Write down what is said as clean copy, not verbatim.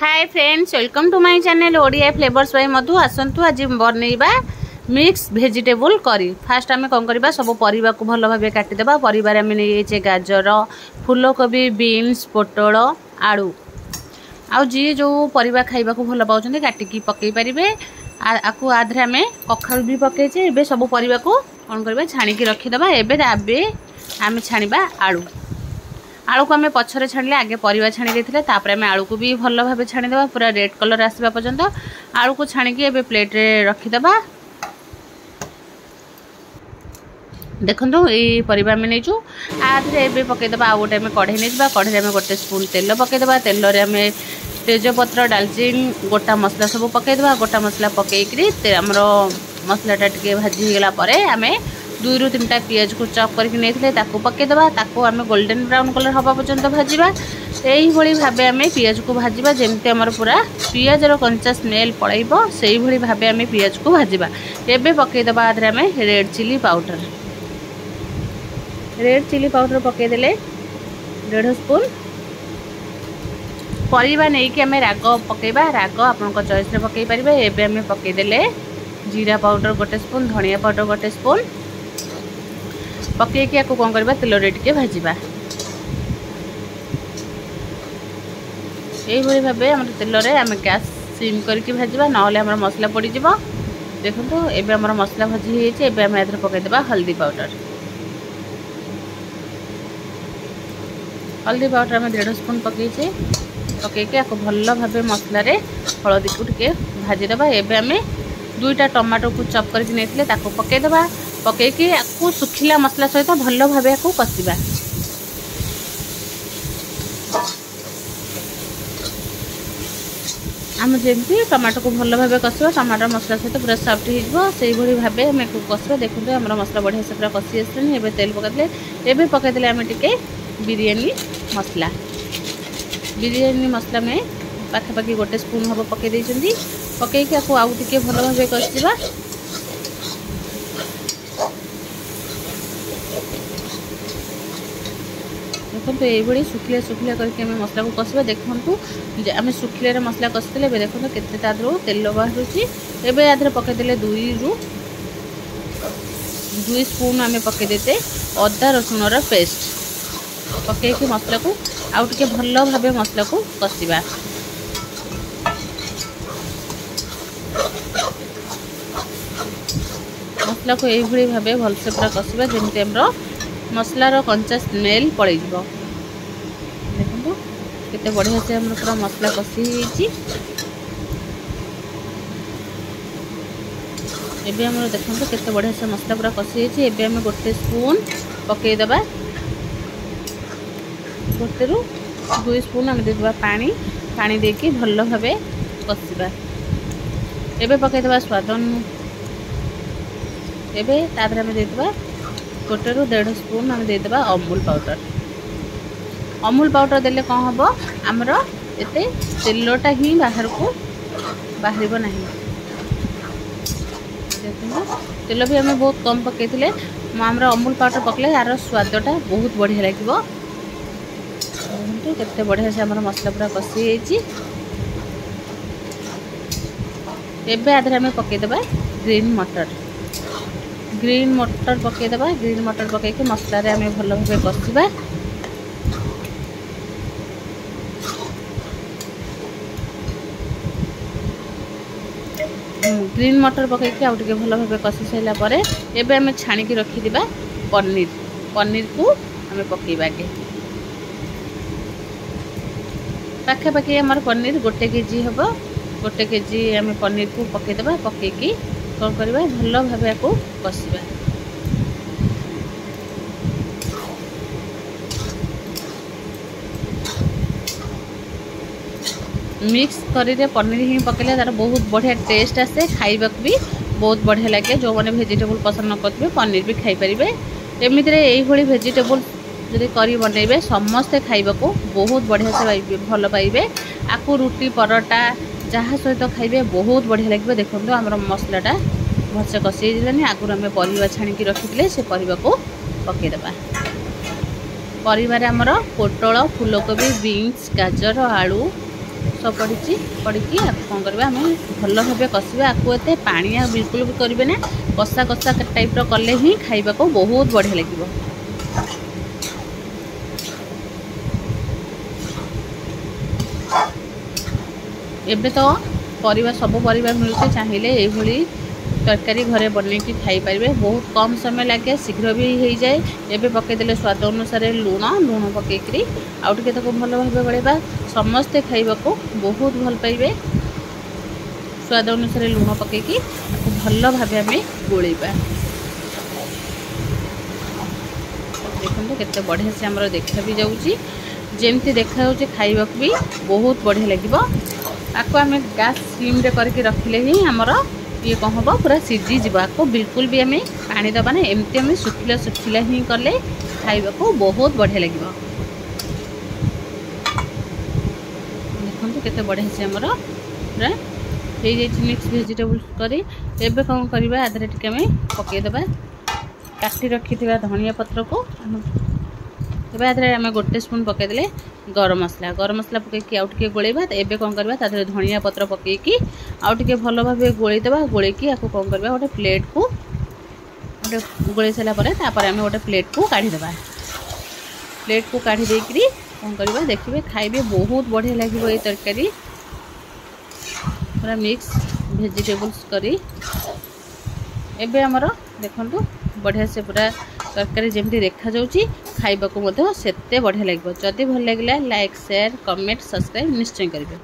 Hi friends, welcome to my channel Odia flavours by Madhu. आसंतु आज बनैबा मिक्स भेजिटेबल करी। फास्ट आम कौन करवा सब परिवा को भल भाव काटिदेबा। परिवार आम नहीं गाजर, फूलकोबी, बीन्स, पोटल, आलू आउ जी जो परिवा खाइबा को भल पाउछन्ते काटिकी पकई पारिबे। आकु आधरे आम कखारु भी पकईचे। एबे सब परिवा को कौन करबा छाणिकी रखिदेबा। एबे आम छाणिबा आलू। आलू को आम पछरे छाणिले आगे परिवा छाणी देथिले, तापर आम आलू को भी भल भाव छाणीदेबा पूरा रेड कलर आसवा पर्यंत। आलू को छाणिकी एबे प्लेट रे रखिदेबा। देखंतु ए परिवा आम नैचु आधे एबे पकईदेबा। आ गोटे आम कढ़ई नहीं कढ़ई आम गोटे स्पून तेल पकईदेबा। तेल रे आम तेजपत्र, डालचीन, गोटा मसला सब पकईदेबा। गोटा मसला पकईकरी आमर मसलाटा टिके भाजी गला परे आम 2 ରୁ 3टा पियाज को चॉप करके नहीं ताकू पकईदेबा। ताकू आम गोल्डन ब्राउन कलर हवा पर्यंत भाजवा। यही भाव आम पियाज को भाजवा जमती आमर पूरा पियाज कंचा स्मेल पड़ब से भाव आम पियाज को भाजवा। एबे पकईदेबा आधे आम red chili powder. Red chili powder पकईदेले 1.5 स्पून। परिवा नहीं कि आम राग पकईबा। राग आपन चॉइस रे पकई पारिबे। एबे आम पकईदेले जीरा पाउडर 1 स्पून, धनिया पाउडर 1 स्पून पकईकी आपको कौन करबा तेल रे टिके भाजवा। यही भाव आम तेल रे आम गैस सिम करके भाजवा, नहले आम मसला पड़ जाव। देखो एबे आम मसला भाजी होइछे। एबे आम एथरे पकईदेबा हल्दी पाउडर। हल्दी पाउडर आम 1.5 स्पून पकईछे। पकईकी आपको भल भाव मसला रे हलदी को टिके भाजीदेबा। एबे आम 2टा टमाटो को चॉप करके नहीं ताको पकईदेबा। पकईकी आपको सुखिला मसला सहित भल भाव आपको कषिबा। आम जमी टमाटो को भल भाव कषा। टमाटर मसला सहित पूरा सॉफ्ट हो से भाव आम कषा। देखो आम मसला बढ़िया से पूरा कषि आसलानी। एबे तेल पकईदे। एबे पकईदे आम टिके बिरयानी मसला। बिरयानी मसला में पाखापाखि 1 स्पून हम पकई देइछन्ती। पकईकी आपको आउ टिके भल भाव कषिबा। देखो ये सुखिला सुखिला करके मसला को कषा। देखो आम सुखिले मसला कषिले देखो केते तेल बाहर। एबे आधे पकईदे 2 ରୁ 2 स्पून आम पकईदे अदा रसुण पेस्ट। पकईकी मसला को आउ टिके भल भाव मसला को कषिबा। मसला को यही भाव भलसे पूरा कषिबा जमती आमर मसलार कंचा स्मेल पड़े। देखो केते बढ़िया से आम पूरा मसला कषि होइछि। एबे आम देखो केते बढ़िया से मसला पूरा कषि होइछि। एबे आम 1 स्पून पकईदेबा। 1 ରୁ 2 स्पून आम देदेबा पानी। पानी देकी भल भाव कषिबा। एबे पकईदेबा स्वाद। एबे तादरे आम देदेबा 1 ରୁ 1.5 स्पून आम देदेबा अमूल पाउडर। अमूल पाउडर देले कौन हम आमर एते तेलटा ही बाहर को बाहर ना। तेल भी आम बहुत कम पकईले। आमर अमूल पाउडर पकले यार स्वादटा बहुत बढ़िया लगे। केते बढ़िया से आमर मसला पूरा कषि होइछि। एबे आधे आम पकईदेबा ग्रीन मटर। ग्रीन मटर पकईदेबा। ग्रीन मटर पकईके मसला रे आम भल भाव कषिबा। ग्रीन मटर पकईके आउ टिके भल भाव कषि साइला परे एबे आम छाणिकी रखिदिबा पनीर। पनीर को आम पकईबा। आगे पाखापाखि आमर पनीर 1 केजी हम। 1 केजी आम पनीर को पकईदेबा। पकईकी कौन करवा भल भाव आपको कषिबा। मिक्स करी पनीर ही पकईले तार बहुत बढ़िया टेस्ट आसे। खाइबा भी बहुत बढ़िया लगे। जो मैंने भेजिटेबल पसंद न करते पनीर भी खाई पारे। एमती यही भेजिटेबल जदि करी बनइबे समस्ते खाइबा को बहुत बढ़िया से भल पाइबे। आपको रुटी परोटा जहाँ सहित खाइबे बहुत बढ़िया लगे। देखो आम मसलाटा भलसे कषि आगुरी आम परिवा छाणिकी रखिले से परिवा को पकईदेबा। परिवार आमर पोटल, फूलकोबी, बीन्स, गाजर, आलू सब पड़ी पड़ी आपको कौन करवा आम भल भाव कषा आपको एत पानिया बिल्कुल भी करेंगे ना कषा कषा टाइप कले ही खाइबा को बहुत बढ़िया लगे। एबे तो परिवा सब परिवा मिलूँ चाहिए ये तरकारी घरे बनैकी खाई पारे बहुत कम समय लगे शीघ्र भी हो जाए। एबे पकईदे स्वाद अनुसार लुण पकईकरी आउ टे भल भाव गोलेबा समस्ते खाइबा को बहुत भल पाइबे। स्वाद अनुसार लुण पकईकी भल भाव आम गोलेबा। देखो केते बढ़िया से आमर देखा भी जाऊँगी जमती देखा खाइबा भी बहुत बढ़िया लगे। आपको आम गैस स्लिम रे करके रखिले ही आमर ये कौन हम पूरा सीझी जीव आपको बिल्कुल भी आम पानी दबा ना एमती आम सुखिला सुखिला ही कले खाइबा को बहुत बढ़िया लगे। देखो केते बढ़िया से आमर पूरा हो जाए मिक्स वेजिटेबल करी। एबे कौन करवा आधे टिके आम पकईदबा काटी रखी धनिया पत्र को आधे आम गोटे स्पून पकईदे गरम मसला पकईकी आउ टे गोलेबा। एबे कौन करवा तादे धनिया पत्र पकईकी आउ टे भल भाव गोलेदेबा। गोलेकी आपको कौन करवा गोटे प्लेट को गोटे गोले सारापर आम गोटे प्लेट को काढ़ीदेबा। प्लेट को काढ़ी देकरी कौन करवा देखिए खाइबे बहुत बढ़िया लगे। ये तरकारी पूरा मिक्स वेजिटेबल्स करी एबे आमर देखंतु बढ़िया से पूरा तरकारी जमी देखा जाउची खाइबा को सेते बढ़िया लगे। जदि भल लगे लाइक शेयर कमेंट सब्सक्राइब निश्चय करेंगे।